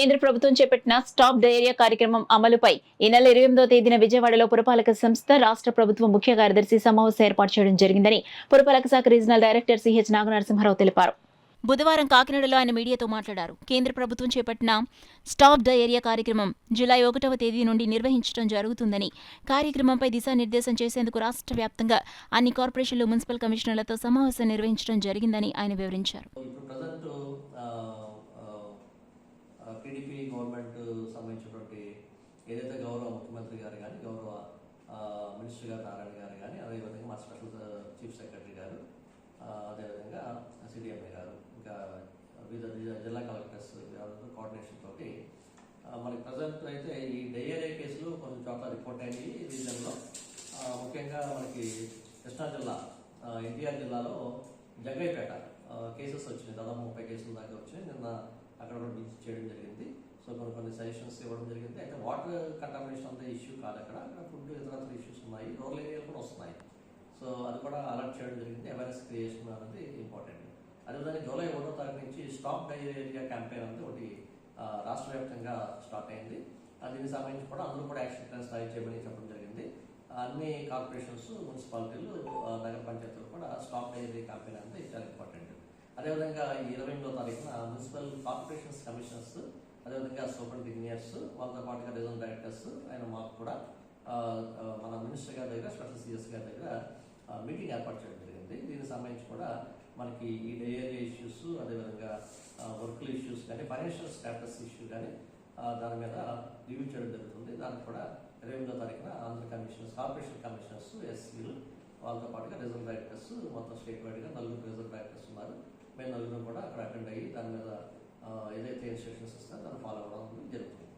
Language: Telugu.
కేంద్ర ప్రభుత్వం చేపట్టిన స్టాప్ డయేరియా కార్యక్రమం అమలుపై ఈ నెల 28వ తేదీన విజయవాడలో పురపాలక సంస్థ రాష్ట్ర ప్రభుత్వ ముఖ్య కార్యదర్శి సమావేశం ఏర్పాటు చేయడం జరిగిందని పురపాలక శాఖ రీజనల్ డైరెక్టర్ సిహెచ్ నాగనరసింహారావు తెలిపారు. బుధవారం కాకినాడలో ఆయన మీడియాతో మాట్లాడారు. కేంద్ర ప్రభుత్వం చేపట్టిన స్టాప్ డయేరియా కార్యక్రమం జూలై 1వ తేదీ నుండి నిర్వహించడం జరుగుతుందని, కార్యక్రమంపై దిశానిర్దేశం చేసేందుకు రాష్ట్ర వ్యాప్తంగా అన్ని కార్పొరేషన్లు, మున్సిపల్ కమిషనర్లతో సమావేశం నిర్వహించడం జరిగిందని ఆయన వివరించారు. టీడీపీ గవర్నమెంట్ సంబంధించినటువంటి ఏదైతే గౌరవ ముఖ్యమంత్రి గారు కానీ, గౌరవ మినిస్టర్ గారు నారాయణ గారు కానీ, అదేవిధంగా మా స్పెషల్ చీఫ్ సెక్రటరీ గారు, అదేవిధంగా సిడిఎంఏ గారు, ఇంకా వివిధ జిల్లా కలెక్టర్స్ ఎవరితో కోఆర్డినేషన్ తోటి మనకి ప్రజెంట్ అయితే ఈ డయేరియా కేసులు కొన్ని చోట్ల రిపోర్ట్ అయినాయి రీజన్లో. ముఖ్యంగా మనకి కృష్ణా జిల్లా, ఎన్టీఆర్ జిల్లాలో జగ్గైపేట కేసెస్ వచ్చినాయి. దాదాపు 30 కేసుల దాకా వచ్చినాయి. నిన్న అక్కడ కూడా విజిట్ చేయడం జరిగింది. సో కొన్ని సజెషన్స్ ఇవ్వడం జరిగింది. అయితే వాటర్ కంటామినేషన్ అంతా ఇష్యూ కాదు, అక్కడ ఫుడ్ ఇతర ఇష్యూస్ ఉన్నాయి, రూరల్ ఏరియాలు కూడా వస్తున్నాయి. సో అది కూడా అలర్ట్ చేయడం జరిగింది. అవేర్నెస్ క్రియేషన్ అనేది ఇంపార్టెంట్. అదేవిధంగా జూలై 1వ తారీఖు నుంచి స్టాప్ డయేరియా క్యాంపెయిన్ అనేది ఒకటి రాష్ట్ర వ్యాప్తంగా స్టార్ట్ అయింది. దీనికి సంబంధించి కూడా అందరూ కూడా యాక్షన్ ప్లాన్స్ తయారు చేయమని చెప్పడం జరిగింది. అన్ని కార్పొరేషన్స్, మున్సిపాలిటీలు, నగర పంచాయతీలు కూడా స్టాప్ డయేరియా క్యాంపెయిన్ అనేది చాలా ఇంపార్టెంట్. అదేవిధంగా ఈ 28వ తారీఖున మున్సిపల్ కార్పొరేషన్స్ కమిషనర్స్, అదేవిధంగా సూపరింట్ ఇంజనీర్స్, వాళ్ళతో పాటుగా రీజనల్ డైరెక్టర్స్ అయిన మాకు కూడా మన మినిస్టర్ గారి దగ్గర, స్పెషల్ సిఎస్ గారి దగ్గర మీటింగ్ ఏర్పాటు చేయడం జరిగింది. దీనికి సంబంధించి కూడా మనకి ఈ డయేరియా ఇష్యూస్, అదేవిధంగా వర్క్ల ఇష్యూస్ కానీ, ఫైనాన్షియల్ స్టేటస్ ఇష్యూ కానీ దాని మీద రివ్యూ చేయడం జరుగుతుంది. దానికి కూడా 28వ తారీఖున ఆంధ్ర కమిషనర్స్, కార్పొరేషన్ కమిషనర్స్, ఎస్సీలు, వాళ్ళతో పాటుగా రీజనల్ డైరెక్టర్స్, మొత్తం స్టేట్ వైడ్గా 4 రీజనల్ డైరెక్టర్స్ ఉన్నారు. మేము 4 కూడా అక్కడ అటెండ్ అయ్యి దాని మీద ఏదైతే ఇన్స్ట్రక్షన్స్ ఇస్తారో దాన్ని ఫాలో